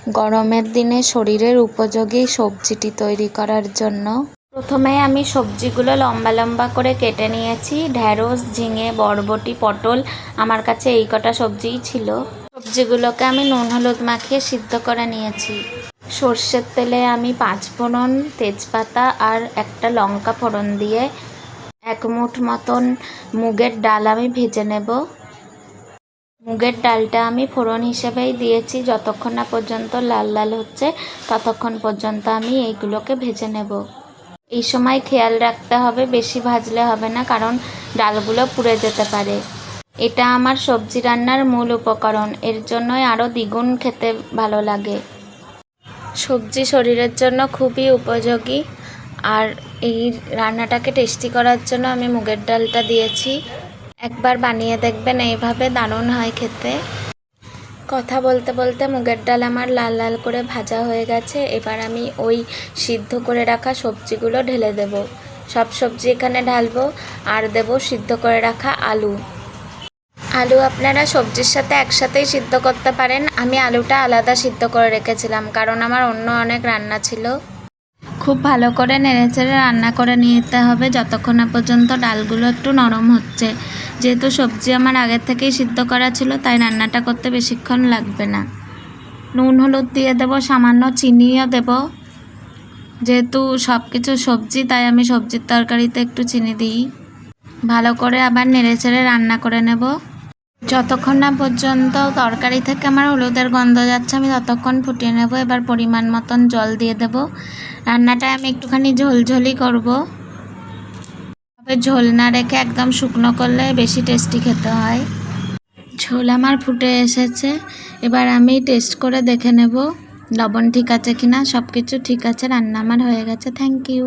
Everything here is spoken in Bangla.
গরমের দিনে শরীরের উপযোগী সবজিটি তৈরি করার জন্য প্রথমে আমি সবজিগুলো লম্বা লম্বা করে কেটে নিয়েছি। ঢ্যাঁড়স, ঝিঙে, বরবটি, পটল, আমার কাছে এই কটা সবজিই ছিল। সবজিগুলোকে আমি নুন হলুদ মাখিয়ে সিদ্ধ করে নিয়েছি। সর্ষের তেলে আমি 5 ফোড়ন, তেজপাতা আর একটা লঙ্কা ফোড়ন দিয়ে 1 মুঠ মতন মুগের ডাল আমি ভেজে নেব। মুগের ডালটা আমি ফোড়ন হিসেবেই দিয়েছি। যতক্ষণ না পর্যন্ত লাল লাল হচ্ছে ততক্ষণ পর্যন্ত আমি এইগুলোকে ভেজে নেব। এই সময় খেয়াল রাখতে হবে বেশি ভাজলে হবে না, কারণ ডালগুলো পুড়ে যেতে পারে। এটা আমার সবজি রান্নার মূল উপকরণ, এর জন্যই আরও দ্বিগুণ খেতে ভালো লাগে। সবজি শরীরের জন্য খুবই উপযোগী, আর এই রান্নাটাকে টেস্টি করার জন্য আমি মুগের ডালটা দিয়েছি। একবার বানিয়ে দেখবেন, এইভাবে দারুণ হয় খেতে। কথা বলতে বলতে মুগের ডাল আমার লাল লাল করে ভাজা হয়ে গেছে। এবার আমি ওই সিদ্ধ করে রাখা সবজিগুলো ঢেলে দেব। সব সবজি এখানে ঢালবো, আর দেব সিদ্ধ করে রাখা আলু। আলু আপনারা সবজির সাথে একসাথেই সিদ্ধ করতে পারেন। আমি আলুটা আলাদা সিদ্ধ করে রেখেছিলাম, কারণ আমার অন্য অনেক রান্না ছিল। খুব ভালো করে নেড়েচেড়ে রান্না করে নিতে হবে যতক্ষণ না পর্যন্ত ডালগুলো একটু নরম হচ্ছে। যেহেতু সবজি আমার আগের থেকেই সিদ্ধ করা ছিল, তাই রান্নাটা করতে বেশিক্ষণ লাগবে না। নুন হলুদ দিয়ে দেব, সামান্য চিনিও দেব। যেহেতু সব কিছু সবজি, তাই আমি সবজির তরকারিতে একটু চিনি দিই। ভালো করে আবার নেড়েচেড়ে রান্না করে নেব। যতক্ষণ না পর্যন্ত তরকারি থেকে আমার হলুদের গন্ধ যাচ্ছে আমি ততক্ষণ ফুটিয়ে নেব। এবার পরিমাণ মতন জল দিয়ে দেব। রান্নাটা আমি একটুখানি ঝোলঝোলই করব, তবে ঝোল না রেখে একদম শুকনো করলে বেশি টেস্টি খেতে হয়। ঝোল আমার ফুটে এসেছে। এবার আমি টেস্ট করে দেখে নেব লবণ ঠিক আছে কিনা। সব কিছু ঠিক আছে, রান্না আমার হয়ে গেছে। Thank you.